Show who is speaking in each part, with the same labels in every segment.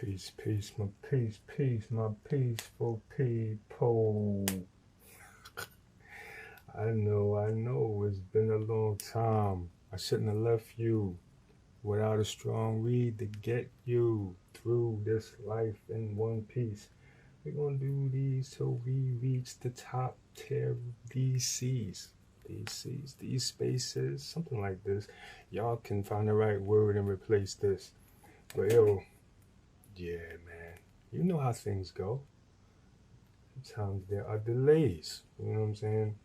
Speaker 1: Peace, my peaceful people. I know, it's been a long time. I shouldn't have left you without a strong read to get you through this life in one piece. We're gonna do these till we reach the top tier of these C's. These C's, these spaces, something like this. Y'all can find the right word and replace this. But yo, yeah, man. You know how things go. Sometimes there are delays. You know what I'm saying?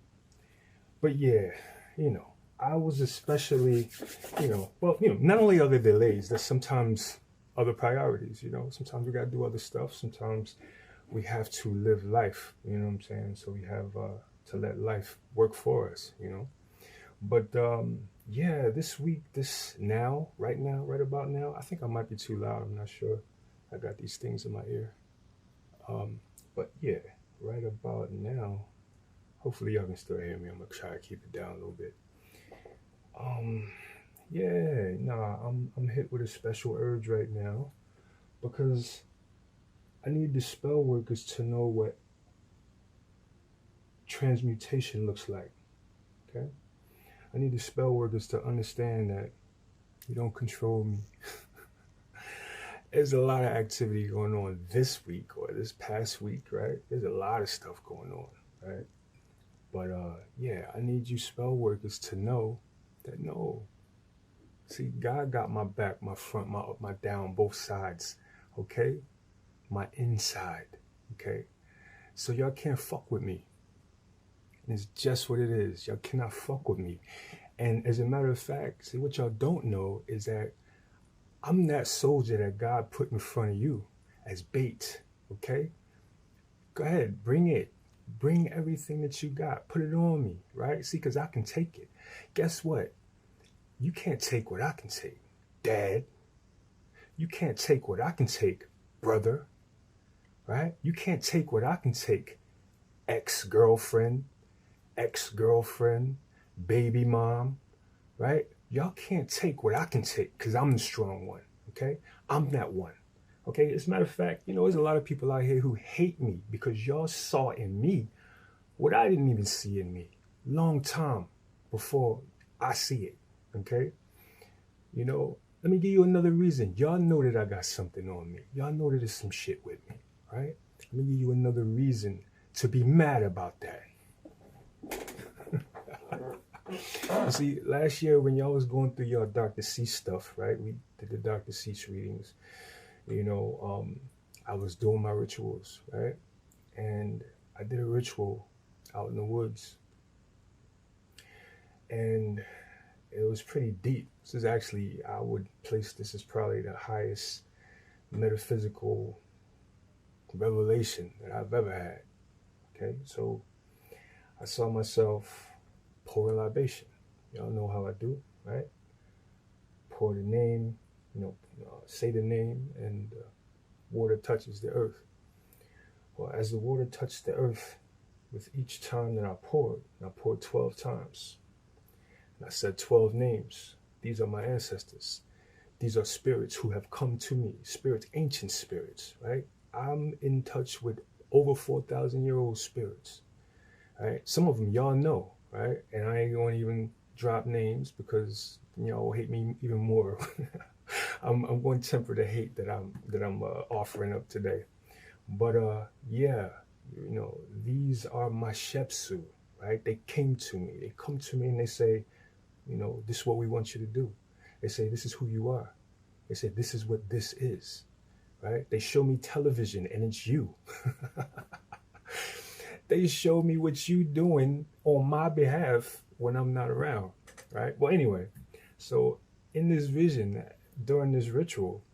Speaker 1: But yeah, you know, I was especially, not only are there delays, there's sometimes other priorities, Sometimes we gotta do other stuff. Sometimes we have to live life, you know what I'm saying? So we have to let life work for us. But yeah, this week, right now, right about now, I think I might be too loud. I'm not sure. I got these things in my ear. Um, but yeah, right about now, hopefully y'all can still hear me. I'm gonna try to keep it down a little bit. Um, yeah, nah, I'm hit with a special urge right now because I need the spell workers to know what transmutation looks like. Okay, I need the spell workers to understand that you don't control me. There's a lot of activity going on this week or this past week, right? There's a lot of stuff going on, right? But yeah, I need you spell workers to know that no. See, God got my back, my front, my up, my down, both sides. Okay? My inside. Okay? So y'all can't fuck with me. And it's just what it is. Y'all cannot fuck with me. And as a matter of fact, see what y'all don't know is that I'm that soldier that God put in front of you as bait. Okay? Go ahead, bring it. Bring everything that you got. Put it on me, right? See, because I can take it. Guess what? You can't take what I can take, Dad. You can't take what I can take, brother, right? You can't take what I can take, ex-girlfriend, ex-girlfriend, baby mom, right? Y'all can't take what I can take because I'm the strong one, okay? I'm that one, okay? As a matter of fact, there's a lot of people out here who hate me because y'all saw in me what I didn't even see in me long time before I see it, okay? Let me give you another reason. Y'all know that I got something on me. Y'all know that there's some shit with me, right? Let me give you another reason to be mad about that. You see, last year when y'all was going through your Dr. C stuff, right? We did the Dr. C's readings. I was doing my rituals, right? And I did a ritual out in the woods. And it was pretty deep. This is actually, I would place this as probably the highest metaphysical revelation that I've ever had. Okay, so I saw myself pour a libation. Y'all know how I do, right? Pour the name, say the name, and water touches the earth. Well, as the water touched the earth, with each time that I poured 12 times. And I said 12 names. These are my ancestors. These are spirits who have come to me, spirits, ancient spirits, right? I'm in touch with over 4,000-year-old spirits, right? Some of them y'all know, right? And I ain't going to even drop names because y'all hate me even more. I'm going to temper the hate that I'm offering up today. But yeah, these are my Shepsu, right? They came to me. They come to me and they say, this is what we want you to do. They say, this is who you are. They say, this is what this is, right? They show me television and it's you. They show me what you doing on my behalf when I'm not around, right? Well, anyway, so in this vision, during this ritual,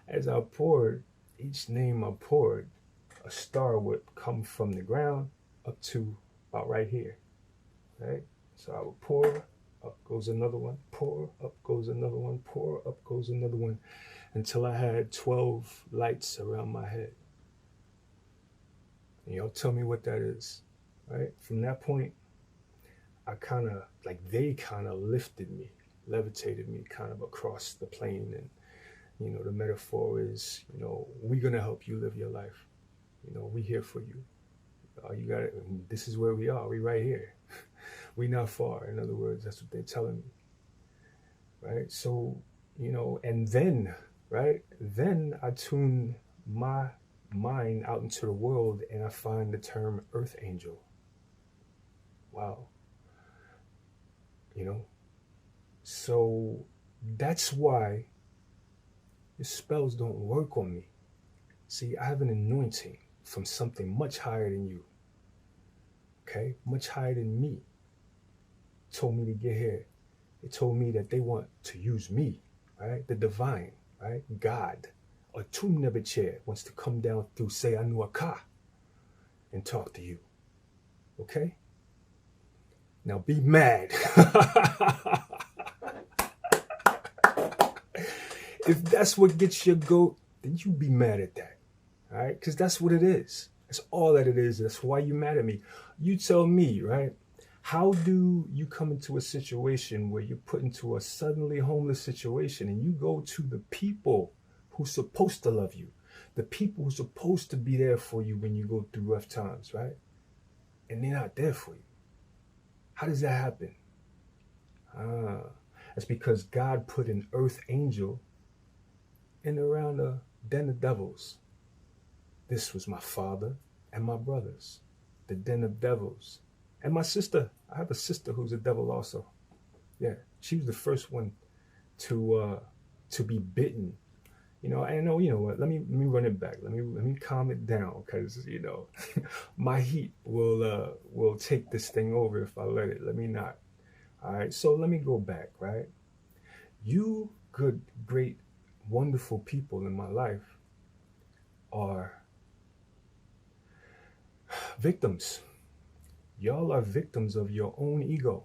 Speaker 1: as I poured, each name I poured, a star would come from the ground up to about right here, right? So I would pour, up goes another one, pour, up goes another one, pour, up goes another one, until I had 12 lights around my head. And y'all tell me what that is, right? From that point, they kind of lifted me, levitated me kind of across the plane, and The metaphor is, we're going to help you live your life. We here for you. You got it. This is where we are. We right here. We not far. In other words, that's what they're telling me. Right? So, and then, right? Then I tune my mind out into the world and I find the term earth angel. Wow. So that's why the spells don't work on me. See, I have an anointing from something much higher than you. Okay? Much higher than me. Told me to get here. They told me that they want to use me, right? The divine, right? God. Or Tum Nebuchadnezzar wants to come down through Say Anuaka and talk to you. Okay? Now be mad. If that's what gets your goat, then you be mad at that. All right? Because that's what it is. That's all that it is. That's why you're mad at me. You tell me, right? How do you come into a situation where you're put into a suddenly homeless situation and you go to the people who's supposed to love you, the people who's supposed to be there for you when you go through rough times, right? And they're not there for you. How does that happen? That's because God put an earth angel in around a den of devils. This was my father and my brothers, the den of devils. And my sister, I have a sister who's a devil also. Yeah, she was the first one to be bitten. I know, what, let me run it back. Let me calm it down, because, my heat will take this thing over if I let it. Let me not. All right, so let me go back, right? You good, great, wonderful people in my life are victims. Y'all are victims of your own ego,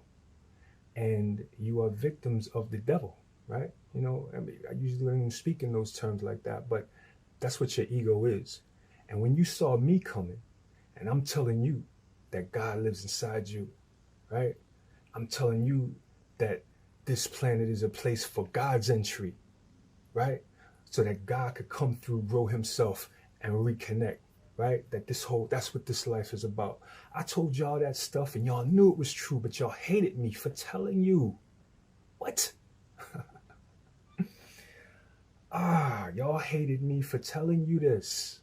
Speaker 1: and you are victims of the devil, right? I usually don't even speak in those terms like that, but that's what your ego is. And when you saw me coming, and I'm telling you that God lives inside you, right? I'm telling you that this planet is a place for God's entry, right? So that God could come through, grow himself, and reconnect. Right? That's what this life is about. I told y'all that stuff and y'all knew it was true, but y'all hated me for telling you. What? Y'all hated me for telling you this.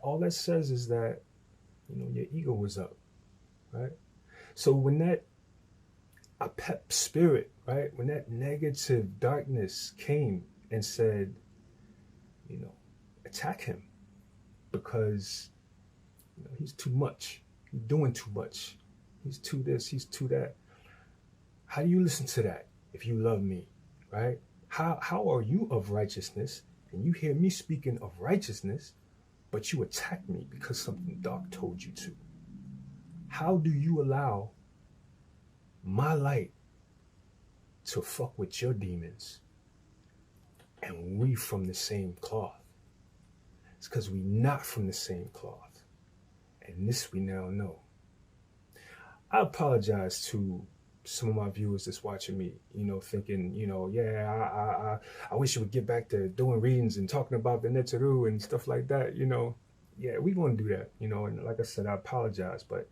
Speaker 1: All that says is that, your ego was up, right? So when that pep spirit, right? When that negative darkness came and said, attack him. Because he's too much. He's doing too much. He's too this, he's too that. How do you listen to that if you love me, right? How are you of righteousness and you hear me speaking of righteousness, but you attack me because something dark told you to? How do you allow my light to fuck with your demons? And we from the same cloth. It's because we not from the same cloth. And this we now know. I apologize to some of my viewers that's watching me, thinking, I wish you would get back to doing readings and talking about the Netzeru and stuff like that, Yeah, we're going to do that, and like I said, I apologize, but,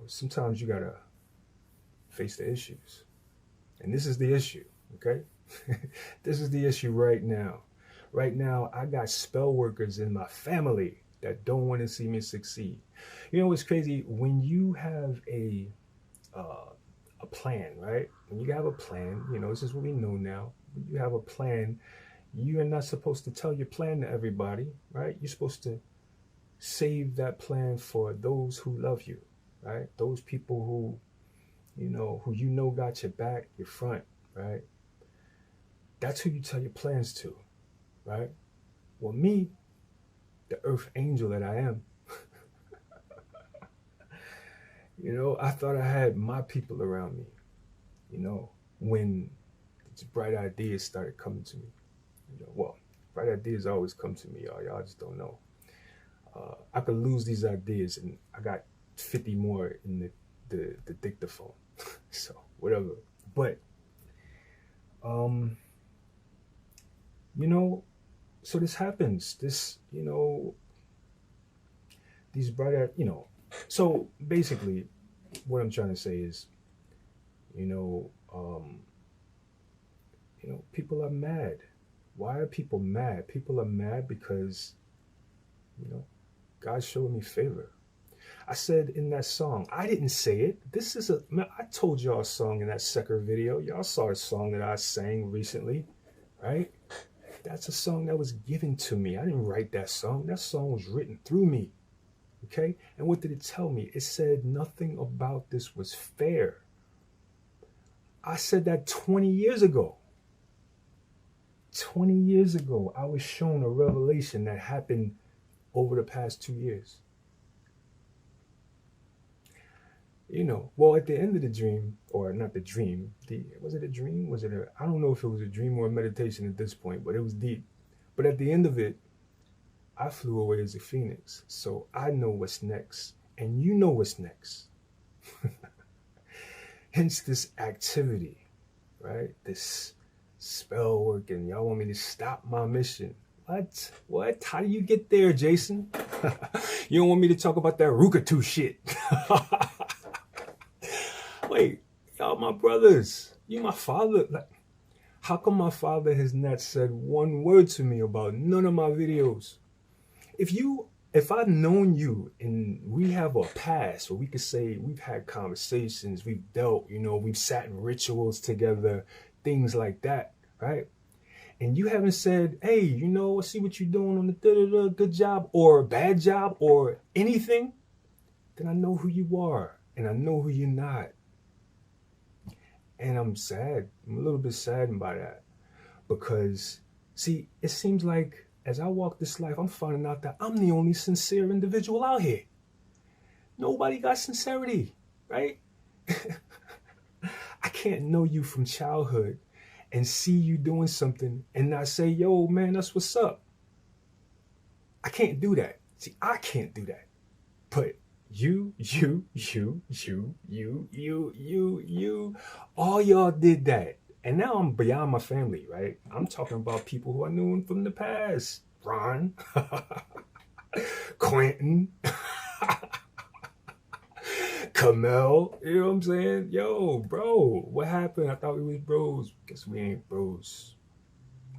Speaker 1: sometimes you got to face the issues. And this is the issue, okay? This is the issue right now. Right now, I got spell workers in my family that don't want to see me succeed. What's crazy? When you have a plan, right? When you have a plan, this is what we know now. When you have a plan, you are not supposed to tell your plan to everybody, right? You're supposed to save that plan for those who love you, right? Those people who got your back, your front, right? That's who you tell your plans to. Right? Well, me, the earth angel that I am, I thought I had my people around me, when these bright ideas started coming to me. Bright ideas always come to me, y'all. Y'all just don't know. I could lose these ideas and I got 50 more in the dictaphone. So, whatever. But, You know, so this happens. This, these bright, so basically what I'm trying to say is, you know, um, people are mad. Why are people mad? People are mad because, you know, God showed me favor. I said in that song, I didn't say it. This is I told y'all a song in that Secker video. Y'all saw a song that I sang recently, right? That's a song that was given to me. I didn't write that song. That song was written through me, okay? And what did it tell me? It said nothing about this was fair. I said that 20 years ago. 20 years ago, I was shown a revelation that happened over the past 2 years. Well, at the end of the dream, or not the dream, was it a dream? I don't know if it was a dream or a meditation at this point, but it was deep. But at the end of it, I flew away as a phoenix. So I know what's next, and you know what's next. Hence this activity, right? This spell work, and y'all want me to stop my mission. What? How do you get there, Jason? You don't want me to talk about that Rukatu shit. Wait, y'all my brothers. You my father. Like, how come my father has not said one word to me about none of my videos? If I've known you and we have a past where we could say we've had conversations, we've dealt, we've sat in rituals together, things like that, right? And you haven't said, hey, I see what you're doing on the good job or bad job or anything, then I know who you are and I know who you're not. And I'm sad. I'm a little bit saddened by that because, see, it seems like as I walk this life, I'm finding out that I'm the only sincere individual out here. Nobody got sincerity, right? I can't know you from childhood and see you doing something and not say, yo, man, that's what's up. I can't do that. See, I can't do that. But you, all y'all did that. And now I'm beyond my family, right? I'm talking about people who I knew from the past. Ron, Quentin, Kamel, you know what I'm saying? Yo, bro, what happened? I thought we was bros. Guess we ain't bros.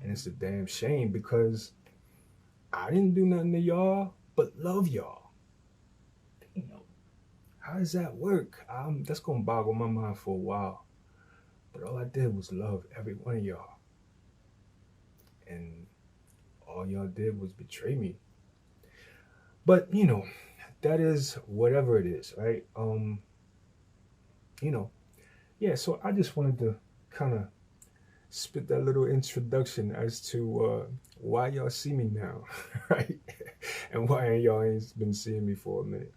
Speaker 1: And it's a damn shame because I didn't do nothing to y'all but love y'all. Damn. How does that work? That's going to boggle my mind for a while. But all I did was love every one of y'all. And all y'all did was betray me. But, that is whatever it is, right? Yeah, so I just wanted to kind of spit that little introduction as to why y'all see me now, right? And why y'all ain't been seeing me for a minute.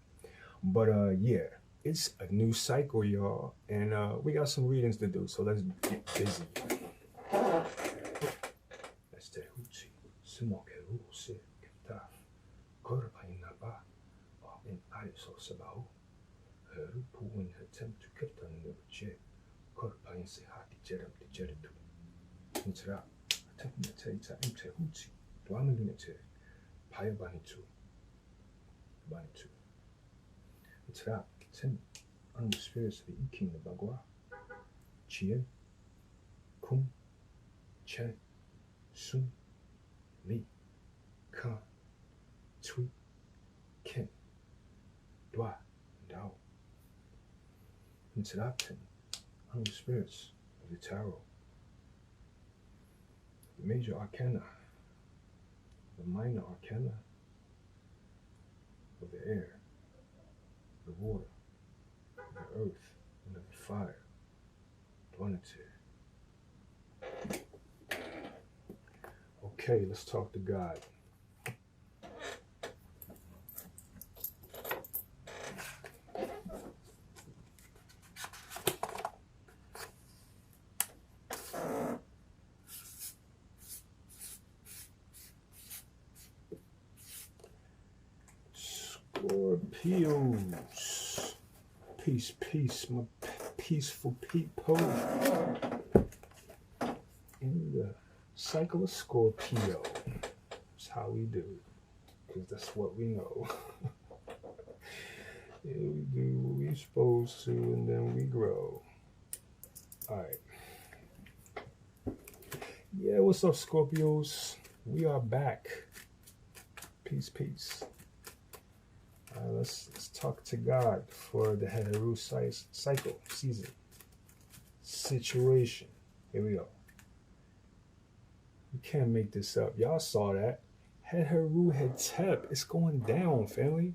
Speaker 1: But yeah, it's a new cycle, y'all, and we got some readings to do, so let's get busy. The spirits of the King of Bagua, Chien, Kum, Chen, Sun, Li, Ka, Tui, Ken, Dwa, Dao. Interacting on the spirits of the tarot, the major arcana, the minor arcana of the air, the water, the earth, and of the fire, Duanity. Okay, let's talk to God. Scorpios. Peace, peace, my peaceful people. In the cycle of Scorpio. That's how we do, because that's what we know. Yeah, we do what we're supposed to, and then we grow. All right. Yeah, what's up, Scorpios? We are back. Peace, peace. All right, let's talk to God for the Heteru cycle, season, situation. Here we go. You can't make this up. Y'all saw that. Heteru Hetep. It's going down, family.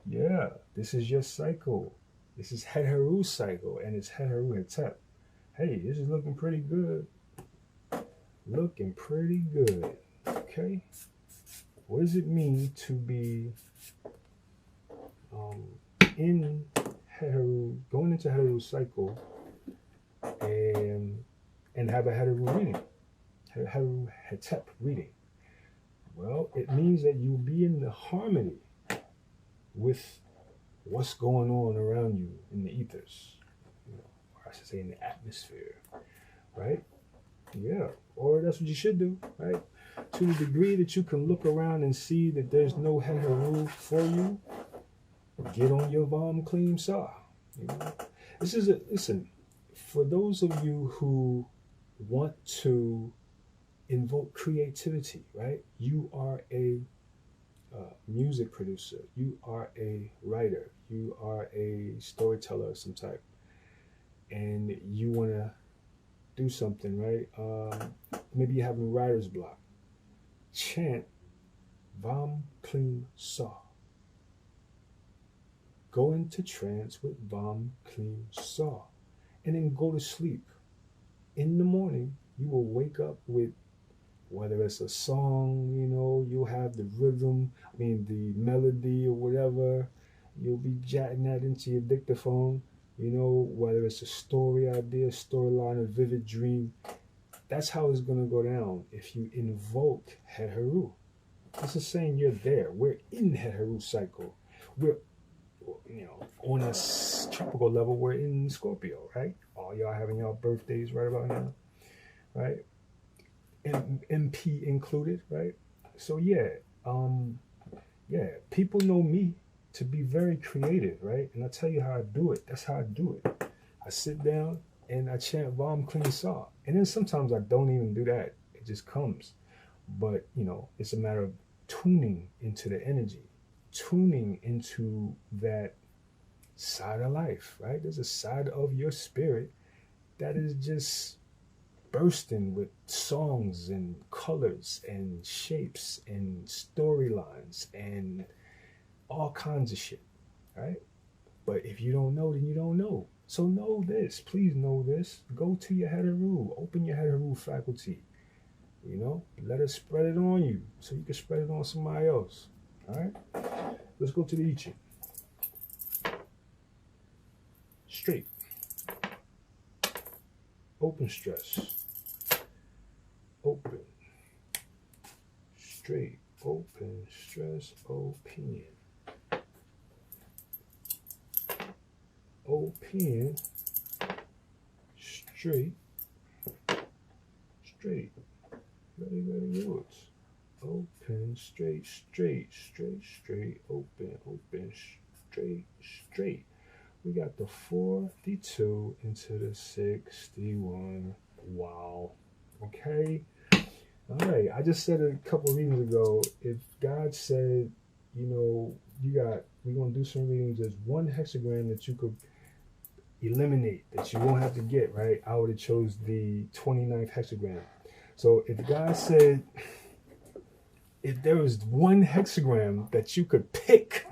Speaker 1: Yeah, this is your cycle. This is Heteru cycle, and it's Heteru Hetep. Hey, this is looking pretty good. Looking pretty good. Okay. What does it mean to be in Heteru, going into Heteru cycle, and have a Heteru reading, Heteru Hetep reading? Well, it means that you'll be in the harmony with what's going on around you in the ethers, or I should say in the atmosphere, right? Yeah, or that's what you should do, right? To the degree that you can look around and see that there's no Heteru for you, get on your Vam Clean Saw. Listen, for those of you who want to invoke creativity, right? You are a music producer, you are a writer, you are a storyteller of some type, and you want to do something, right? Maybe you're having writer's block. Chant Vam Clean Saw. Go into trance with Vam Clean Saw, and then go to sleep. In the morning, you will wake up with, whether it's a song, you'll have the rhythm, the melody or whatever. You'll be jotting that into your dictaphone, whether it's a story idea, storyline, a vivid dream. That's how it's going to go down if you invoke Heteru. This is saying you're there. We're in Heteru cycle. We're, on a tropical level, we're in Scorpio, right? All y'all having y'all birthdays right about now, right? MP included, right? So people know me to be very creative, right? And I tell you how I do it. That's how I do it. I sit down and I chant Vam Clean Saw. And then sometimes I don't even do that. It just comes. But, it's a matter of tuning into the energy, tuning into that side of life, right? There's a side of your spirit that is just bursting with songs and colors and shapes and storylines and all kinds of shit, right? But if you don't know, then you don't know. So know this. Please know this. Go to your Heteru. Open your Heteru faculty. Let us spread it on you so you can spread it on somebody else. All right? Let's go to the I Ching. Straight. Open stress. Open. Straight. Open stress. Open. Open. Straight. Straight. Very, very good. Open, straight, straight, straight, straight, open, open, straight, straight. We got the 42 into the 61. Wow. Okay. All right. I just said a couple of readings ago, if God said, we're going to do some readings, there's one hexagram that you could eliminate, that you won't have to get, right? I would have chose the 29th hexagram. So if God said, if there was one hexagram that you could pick,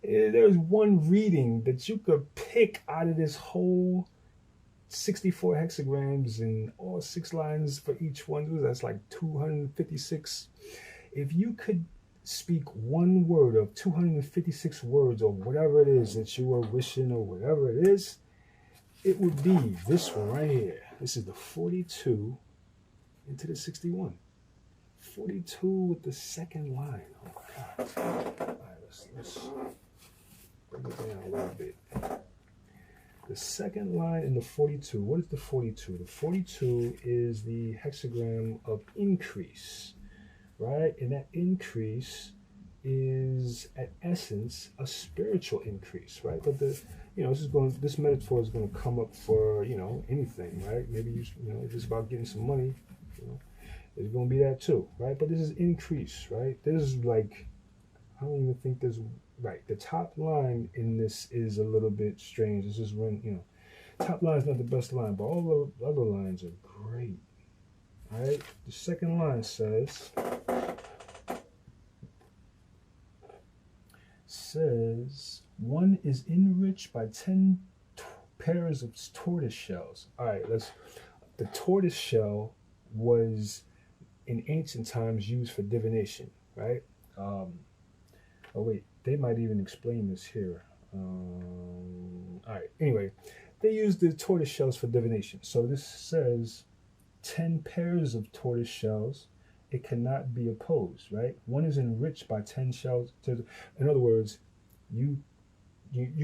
Speaker 1: if there was one reading that you could pick out of this whole 64 hexagrams and all 6 lines for each one, that's like 256. If you could speak one word of 256 words or whatever it is that you are wishing or whatever it is, it would be this one right here. This is the 42 into the 61. 42 with the second line. Oh my God. All right, let's bring it down a little bit. The second line in the 42, what is the 42? The 42 is the hexagram of increase, right? And that increase is, at essence, a spiritual increase, right? But this metaphor is going to come up for, anything, right? Maybe if it's about getting some money, it's going to be that too, right? But this is increase, right? This is like, I don't even think there's, right. The top line in this is a little bit strange. This is when, top line is not the best line, but all the other lines are great, right? The second line says, one is enriched by 10 pairs of tortoise shells. All right, the tortoise shell was in ancient times used for divination, right? Oh wait, they might even explain this here. All right, anyway, they used the tortoise shells for divination. So this says 10 pairs of tortoise shells. It cannot be opposed, right? One is enriched by 10 shells. In other words, you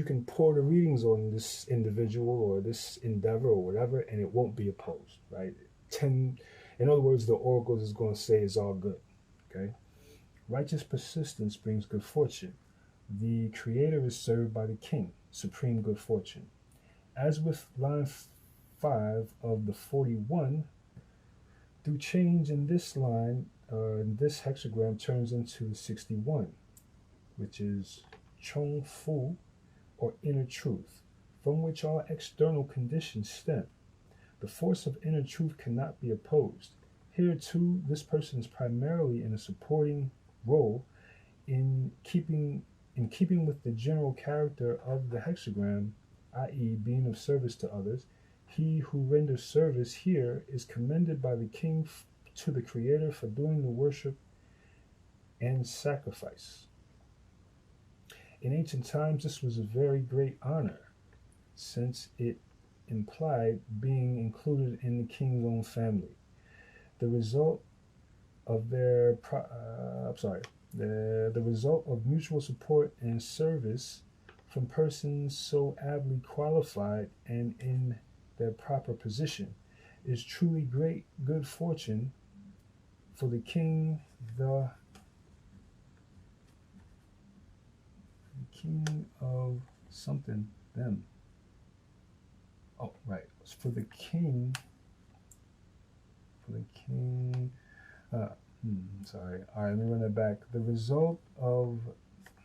Speaker 1: can pour the readings on this individual or this endeavor or whatever, and it won't be opposed, right? 10, in other words, the oracles is going to say it's all good, okay? Righteous persistence brings good fortune. The creator is served by the king, supreme good fortune. As with line 5 of the 41, through change in this line, this hexagram turns into 61, which is Chong Fu, or inner truth, from which all external conditions stem. The force of inner truth cannot be opposed. Here too, this person is primarily in a supporting role in keeping with the general character of the hexagram, i.e. being of service to others. He who renders service here is commended by the king to the creator for doing the worship and sacrifice. In ancient times, this was a very great honor, since it implied being included in the king's own family. The result of the result of mutual support and service from persons so ably qualified and in their proper position is truly great good fortune for the king, the king of something, them. Oh, right. For the king, sorry. All right, let me run that back. The result of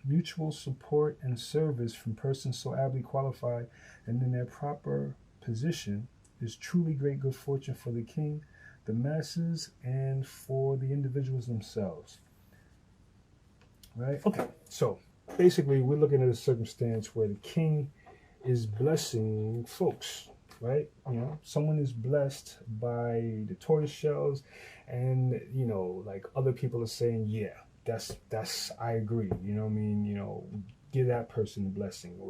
Speaker 1: mutual support and service from persons so ably qualified and in their proper position is truly great good fortune for the king, the masses, and for the individuals themselves. Right? Okay, so basically we're looking at a circumstance where the king is blessing folks, right? Someone is blessed by the tortoise shells, and like other people are saying, yeah, that's I agree. Give that person the blessing or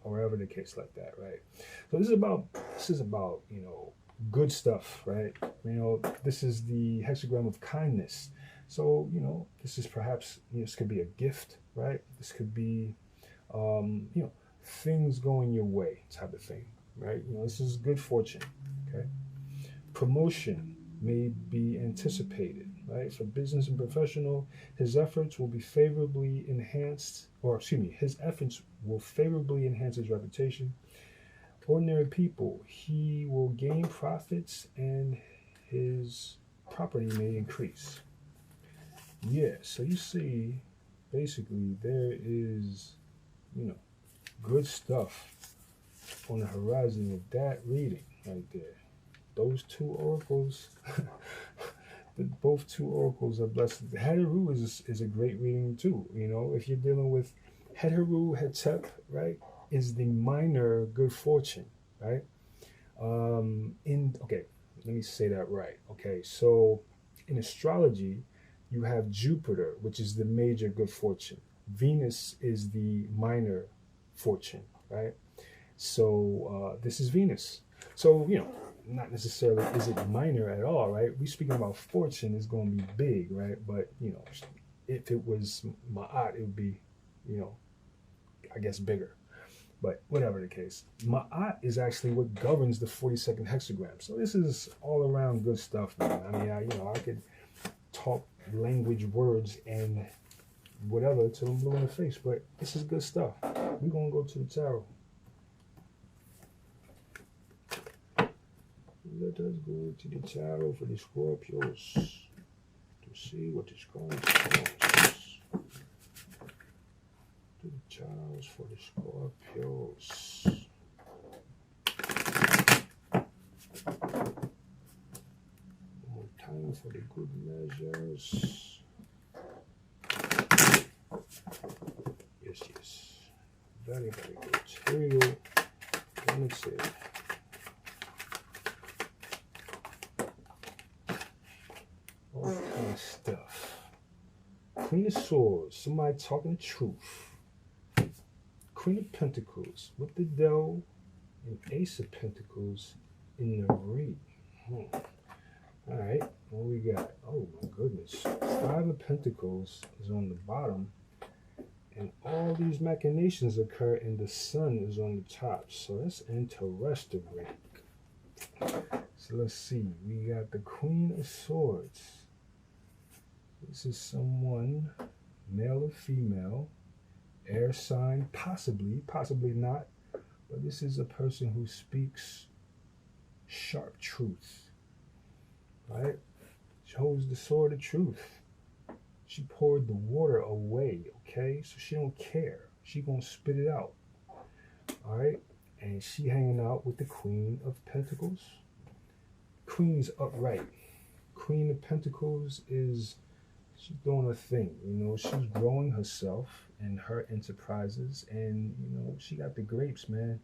Speaker 1: whatever the case like that, right? So this is about good stuff, right? This is the hexagram of kindness. So this is perhaps this could be a gift, right? This could be things going your way type of thing, right? This is good fortune, okay? Promotion may be anticipated, right? For business and professional, his efforts will favorably enhance his reputation. Ordinary people, he will gain profits and his property may increase. Yeah, so you see, basically there is, good stuff on the horizon of that reading right there. Those two oracles, both two oracles are blessed. The Heteru is a great reading too. If you're dealing with Heteru Hetep, right, is the minor good fortune, right? Let me say that right. Okay, so in astrology, you have Jupiter, which is the major good fortune. Venus is the minor fortune, right? So this is Venus. So, not necessarily is it minor at all, right? We're speaking about fortune is going to be big, right? But, if it was Ma'at, it would be, I guess bigger. But whatever the case, Ma'at is actually what governs the 42nd hexagram. So this is all around good stuff, man. I mean, I could talk language, words, and whatever till I'm blue in the face, but this is good stuff. We're gonna go to the tarot. Let us go to the tarot for the Scorpios to see what is going on. To the tarots for the Scorpios. One more time for the good measures. Yes. Very, very good. Here we go. Let me see. All kind of stuff. Queen of Swords, somebody talking truth. Queen of Pentacles with the Devil and Ace of Pentacles in the read. Alright, what we got? Oh my goodness. Five of Pentacles is on the bottom. And all these machinations occur and the Sun is on the top. So that's interesting. So let's see. We got the Queen of Swords. This is someone, male or female, air sign, possibly not. But this is a person who speaks sharp truth. Right? She holds the sword of truth. She poured the water away, okay? So she don't care. She gonna spit it out. All right? And she hanging out with the Queen of Pentacles. Queen's upright. Queen of Pentacles is, she's doing her thing. You know, she's growing herself and her enterprises. And, you know, she got the grapes, man.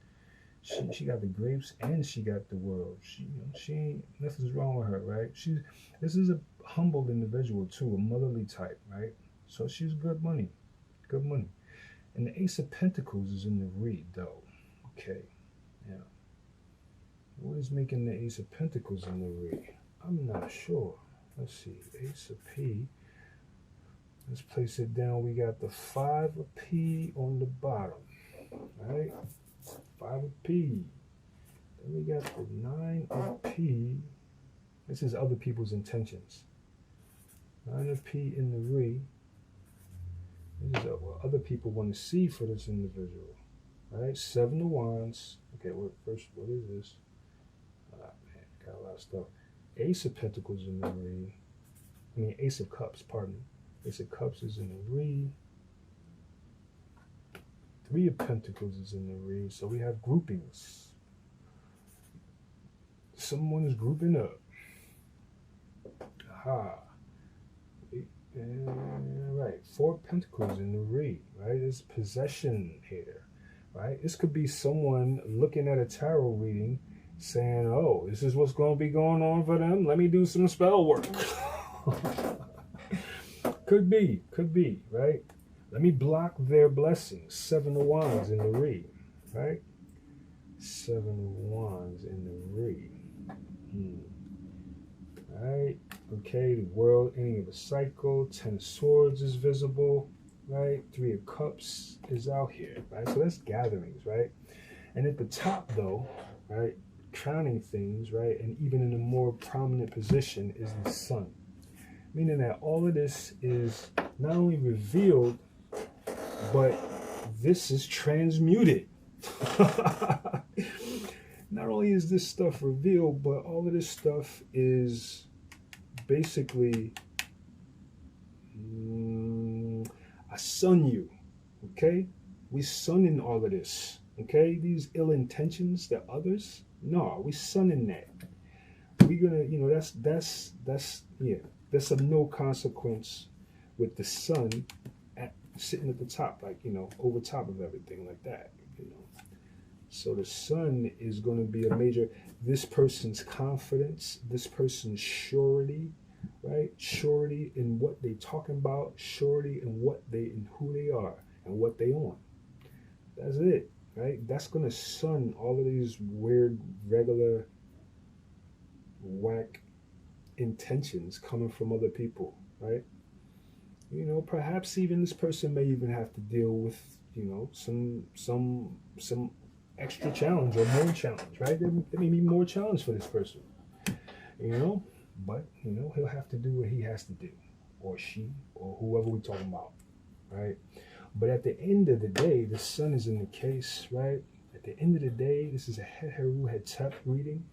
Speaker 1: She got the grapes and she got the world. She ain't, nothing's wrong with her, right? This is a humble individual too, a motherly type, right? So she's good money. And the Ace of Pentacles is in the read though. Okay, yeah. What is making the Ace of Pentacles in the read? I'm not sure. Let's see, Ace of P. Let's place it down. We got the 5 of P on the bottom, right? 5 of P. Then we got the 9 of P. This is other people's intentions. 9 of P in the re. This is what other people want to see for this individual. Right? 7 of Wands. Okay, what is this? Man, got a lot of stuff. Ace of Pentacles in the re. I mean, Ace of Cups, pardon me. Ace of Cups is in the re. 3 of Pentacles is in the read. So we have groupings. Someone is grouping up. Aha. Right. 4 of Pentacles in the read. Right. There's possession here. Right. This could be someone looking at a tarot reading saying, oh, this is what's going to be going on for them. Let me do some spell work. Could be. Right. Let me block their blessings. 7 of Wands in the read, right? 7 of Wands in the read. Right? Okay, the world ending of a cycle. 10 of Swords is visible, right? 3 of Cups is out here, right? So that's gatherings, right? And at the top, though, right, crowning things, right, and even in a more prominent position is the Sun. Meaning that all of this is not only revealed, but this is transmuted. Not only is this stuff revealed, but all of this stuff is basically I sun you, okay? We sunning all of this, okay? These ill intentions that others, no, we sunning that. We're gonna, you know, that's of no consequence with the Sun sitting at the top, like, you know, over top of everything like that, you know. So the Sun is going to be a major, this person's confidence, this person's surety, right? Surety in what they talking about, surety in what they, and who they are and what they on. That's it, right? That's going to sun all of these weird, regular, whack intentions coming from other people, right? You know, perhaps even this person may even have to deal with you know, some extra challenge or more challenge, right? There may be more challenge for this person, you know, but you know he'll have to do what he has to do, or she, or whoever we're talking about, right? But at the end of the day, the sun is in the case, right? At the end of the day, this is a Het Heru Hetep reading,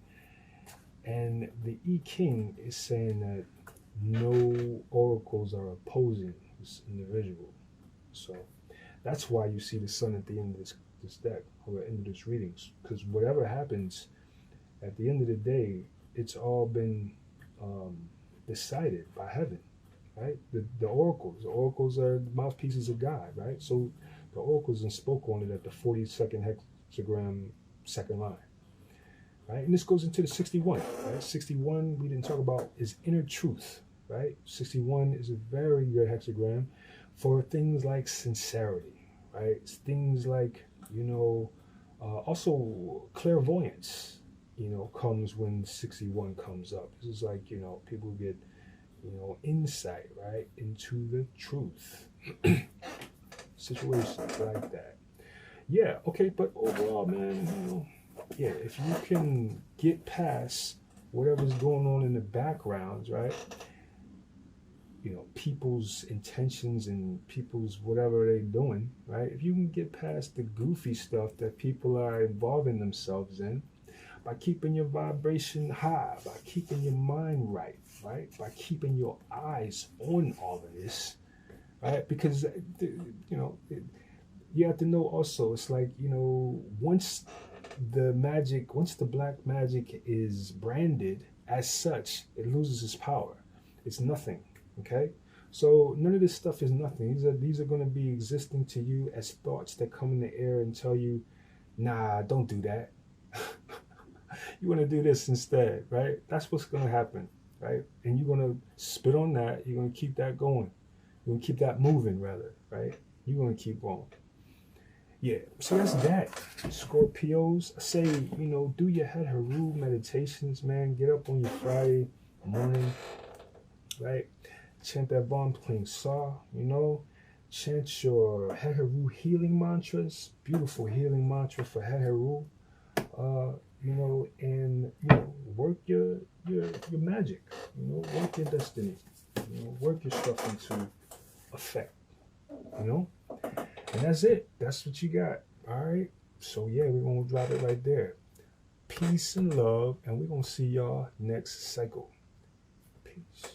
Speaker 1: and the I King is saying that no oracles are opposing this individual. So that's why you see the sun at the end of this deck, or at the end of this readings, because whatever happens at the end of the day, it's all been um, decided by heaven, right? The oracles are the mouthpieces of God, right? So the oracles and spoke on it at the 42nd hexagram, second line, right? And this goes into the 61, right? 61, we didn't talk about, is inner truth, right? 61 is a very good hexagram for things like sincerity, right? It's things like, you know, also clairvoyance, you know, comes when 61 comes up. This is like, you know, people get, you know, insight, right, into the truth. Situations like that. Yeah, okay, but overall, man, you know, yeah, if you can get past whatever's going on in the backgrounds, right? You know, people's intentions and people's whatever they're doing, right? If you can get past the goofy stuff that people are involving themselves in, by keeping your vibration high, by keeping your mind right, by keeping your eyes on all of this, right? Because, you know, you have to know also, it's like, you know, once the black magic is branded as such, it loses its power. It's nothing, okay? So none of this stuff is nothing. These are going to be existing to you as thoughts that come in the air and tell you, nah, don't do that. You want to do this instead, right? That's what's going to happen, right? And you're going to spit on that. You're going to keep that going. You're going to keep that moving, rather, right? You're going to keep going. Yeah, so that's that. Scorpios, I say, you know, do your Het Heru meditations, man. Get up on your Friday morning, right? Chant that Vom Cling Saw, you know. Chant your Het Heru healing mantras. Beautiful healing mantra for Het Heru. You know, and you know, work your magic. You know, work your destiny. You know, work your stuff into effect. You know, and that's it. That's what you got. All right. So yeah, we're gonna drop it right there. Peace and love, and we're gonna see y'all next cycle. Peace.